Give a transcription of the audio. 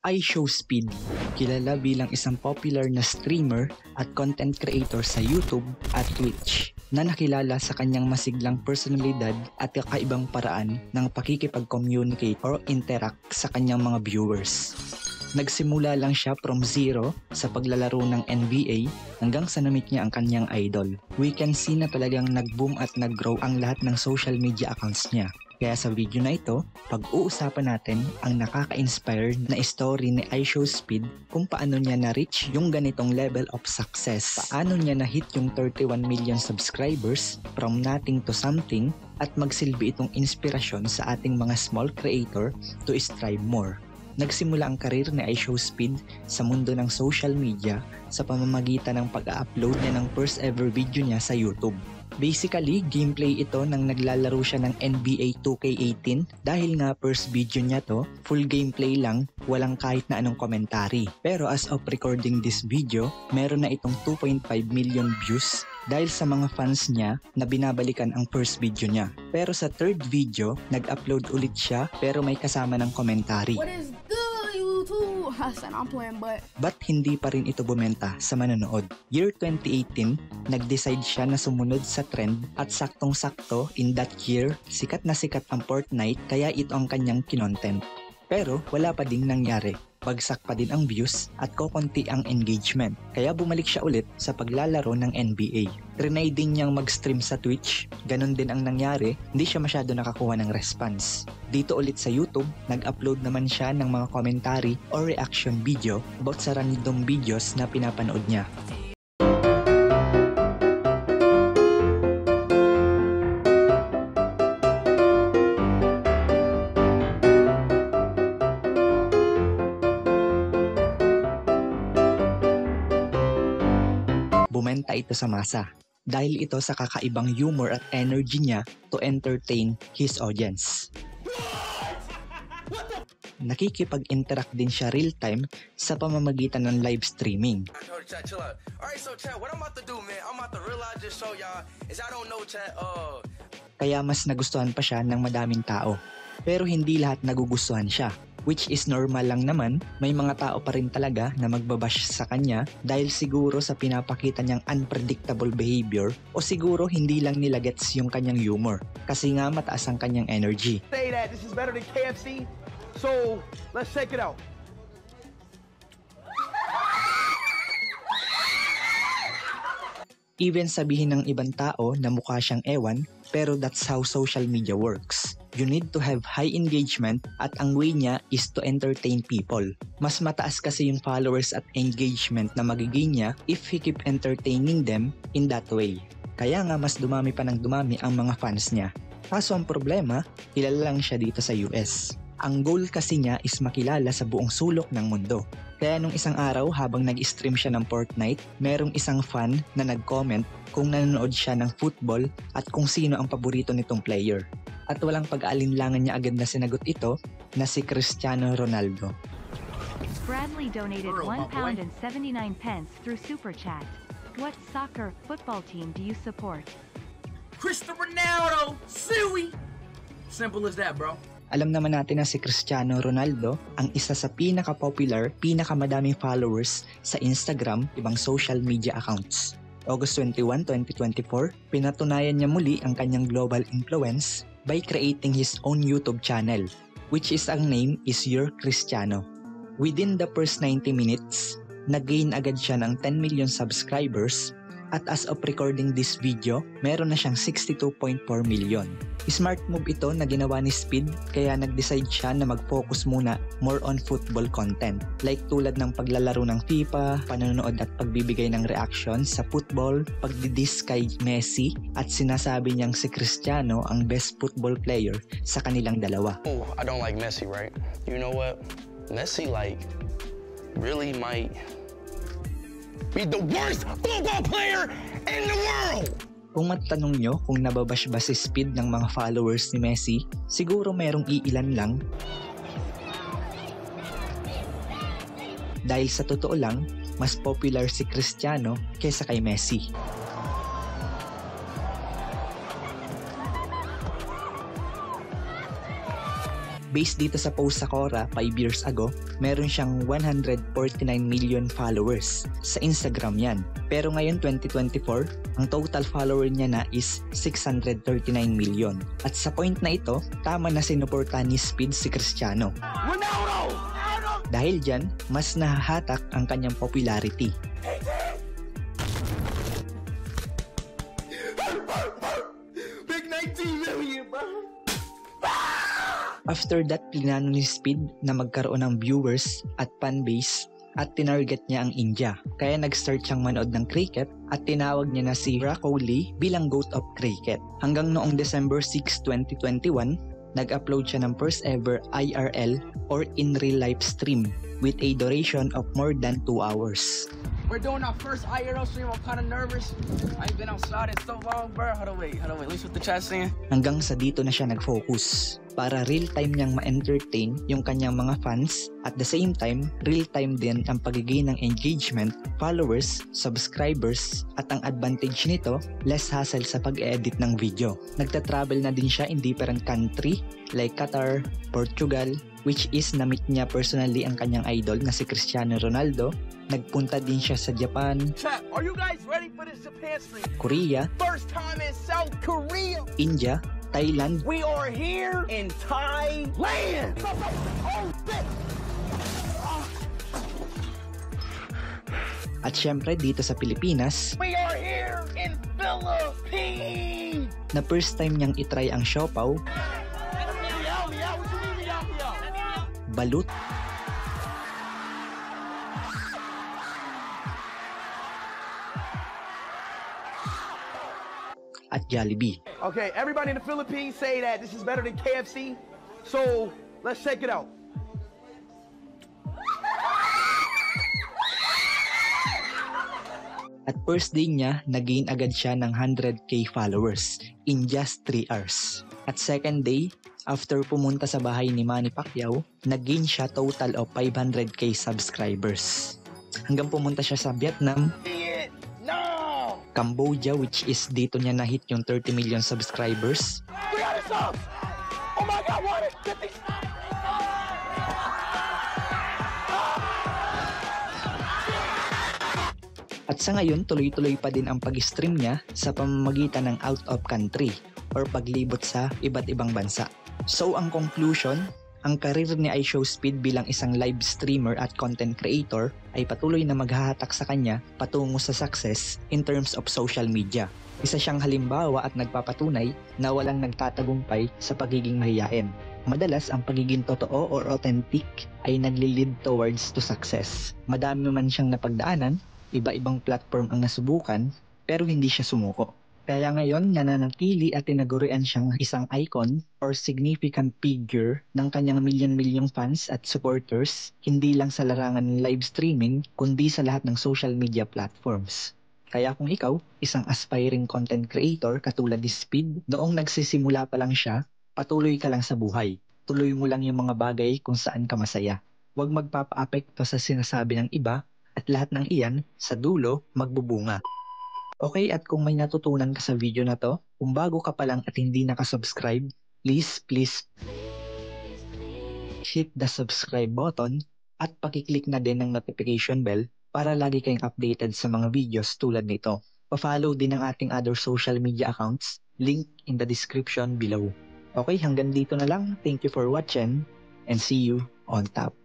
iShowSpeed, kilala bilang isang popular na streamer at content creator sa YouTube at Twitch na nakilala sa kanyang masiglang personalidad at kakaibang paraan ng pakikipag-communicate or interact sa kanyang mga viewers. Nagsimula lang siya from zero sa paglalaro ng NBA hanggang sa na-meet niya ang kanyang idol. We can see na talagang nag-boom at nag-grow ang lahat ng social media accounts niya. Kaya sa video na ito, pag-uusapan natin ang nakaka-inspire na story ni iShowSpeed kung paano niya na-reach yung ganitong level of success. Paano niya na-hit yung 31 million subscribers from nothing to something at magsilbi itong inspirasyon sa ating mga small creator to strive more. Nagsimula ang karir ni iShowSpeed sa mundo ng social media sa pamamagitan ng pag-upload niya ng first ever video niya sa YouTube. Basically, gameplay ito nang naglalaro siya ng NBA 2K18 dahil nga first video niya to, full gameplay lang, walang kahit na anong komentary. Pero as of recording this video, meron na itong 2.5 million views dahil sa mga fans niya na binabalikan ang first video niya. Pero sa third video, nag-upload ulit siya pero may kasama ng komentary. What is good, YouTube? Hassan, I'm playing But hindi pa rin ito bumenta sa manonood. Year 2018, nag-decide siya na sumunod sa trend at saktong-sakto in that year, sikat na sikat ang Fortnite kaya ito ang kanyang kinontent. Pero wala pa ding nangyari. Bagsak pa din ang views at kokonti ang engagement. Kaya bumalik siya ulit sa paglalaro ng NBA. Trinay din niyang mag-stream sa Twitch. Ganon din ang nangyari, hindi siya masyado nakakuha ng response. Dito ulit sa YouTube, nag-upload naman siya ng mga commentary or reaction video about sa random videos na pinapanood niya. Bumenta ito sa masa dahil ito sa kakaibang humor at energy niya to entertain his audience. Nakikipag-interact din siya real-time sa pamamagitan ng live streaming. Kaya mas nagustuhan pa siya ng madaming tao. Pero hindi lahat nagugustuhan siya. Which is normal lang naman, may mga tao pa rin talaga na magbabash sa kanya dahil siguro sa pinapakita niyang unpredictable behavior o siguro hindi lang nila gets yung kanyang humor kasi nga mataas ang kanyang energy. Say that this is better than KFC, so let's check it out. Even sabihin ng ibang tao na mukha siyang ewan, pero that's how social media works. You need to have high engagement at ang way niya is to entertain people. Mas mataas kasi yung followers at engagement na magiging niya if he keep entertaining them in that way. Kaya nga mas dumami pa ng dumami ang mga fans niya. Kaso ang problema, kilala lang siya dito sa US. Ang goal kasi niya is makilala sa buong sulok ng mundo. Kaya nung isang araw habang nag-stream siya ng Fortnite, merong isang fan na nag-comment kung nanonood siya ng football at kung sino ang paborito nitong player. At walang pag-aalinlangan niya agad na sinagot ito na si Cristiano Ronaldo. Bradley donated £1.79 through Super Chat. What soccer football team do you support? Cristiano Ronaldo, Suey. Simple as that, bro. Alam naman natin na si Cristiano Ronaldo ang isa sa pinaka-popular, pinakamadaming followers sa Instagram, ibang social media accounts. August 21, 2024, pinatunayan niya muli ang kanyang global influence by creating his own YouTube channel, which is ang name is Your Cristiano. Within the first 90 minutes, nag-gain agad siya ng 10 million subscribers at as of recording this video, meron na siyang 62.4 million. Smart move ito na ginawa ni Speed kaya nag-decide siya na mag-focus muna more on football content. Like tulad ng paglalaro ng FIFA, panonood at pagbibigay ng reaction sa football, pagdidiss kay Messi at sinasabi niyang si Cristiano ang best football player sa kanilang dalawa. Oh, I don't like Messi, right? You know what? Messi really might be the worst football player in the world! Kung matanong nyo kung nababash ba si Speed ng mga followers ni Messi, siguro merong iilan lang. Dahil sa totoo lang, mas popular si Cristiano kaysa kay Messi. Based dito sa post sa Quora 5 years ago, meron siyang 149 million followers. Sa Instagram yan. Pero ngayon 2024, ang total follower niya na is 639 million. At sa point na ito, tama na sinuportahan ni Speed si Cristiano. Dahil dyan, mas nahahatak ang kanyang popularity. Big 19 million, bro. After that, plinano ni Speed na magkaroon ng viewers at fanbase at tinarget niya ang India. Kaya nag-start siyang manood ng cricket at tinawag niya na si Virat Kohli bilang GOAT of cricket. Hanggang noong December 6, 2021, nag-upload siya ng first ever IRL or in real life stream with a duration of more than 2 hours. We're doing our first IRL stream. I'm kind of nervous. I ain't been outside in so long, bro. Hold on, wait. At least what the chat's saying. Hanggang sa dito na siya nag-focus para real-time niyang ma-entertain yung kanyang mga fans. At the same time, real-time din ang pagiging ng engagement, followers, subscribers, at ang advantage nito, less hassle sa pag-edit ng video. Nagta-travel na din siya in different country like Qatar, Portugal, which is na-meet niya personally ang kanyang idol na si Cristiano Ronaldo. Nagpunta din siya sa Japan, Chat, are you guys ready for this Japan stream? Korea, First time in South Korea. India, Thailand, We are here in Thailand. Oh, shit. at syempre dito sa Pilipinas, We are here in Philippines. na first time niyang itry ang siopaw, balut, at Jollibee. Okay, everybody in the Philippines say that this is better than KFC. So let's check it out. At first day niya, nag-gain agad siya ng 100k followers in just 3 hours. At second day, after pumunta sa bahay ni Manny Pacquiao, nag-gain siya total of 500k subscribers. Hanggang pumunta siya sa Vietnam, No. Cambodia, which is dito niya na-hit yung 30 million subscribers, 300 subs. Oh my God, what? 50. at sa ngayon tuloy-tuloy pa din ang pag-stream niya sa pamamagitan ng out of country or paglibot sa iba't ibang bansa. So ang conclusion, ang karir ni iShowSpeed bilang isang live streamer at content creator ay patuloy na maghahatak sa kanya patungo sa success in terms of social media. Isa siyang halimbawa at nagpapatunay na walang nagtatagumpay sa pagiging mahiyain. Madalas ang pagiging totoo or authentic ay nagli-lead towards to success. Madami man siyang napagdaanan, iba-ibang platform ang nasubukan, pero hindi siya sumuko. Kaya ngayon, nananatili at tinagurian siyang isang icon or significant figure ng kanyang milyon-milyong fans at supporters, hindi lang sa larangan ng live streaming, kundi sa lahat ng social media platforms. Kaya kung ikaw, isang aspiring content creator katulad ni Speed, noong nagsisimula pa lang siya, patuloy ka lang sa buhay. Tuloy mo lang yung mga bagay kung saan ka masaya. Huwag magpapa-apekto sa sinasabi ng iba at lahat ng iyan, sa dulo, magbubunga. Okay, at kung may natutunan ka sa video na to, kung bago ka pa lang at hindi nakasubscribe, please hit the subscribe button at pakiclick na din ng notification bell para lagi kayong updated sa mga videos tulad nito. Pa-follow din ang ating other social media accounts, link in the description below. Okay, hanggang dito na lang. Thank you for watching and see you on top.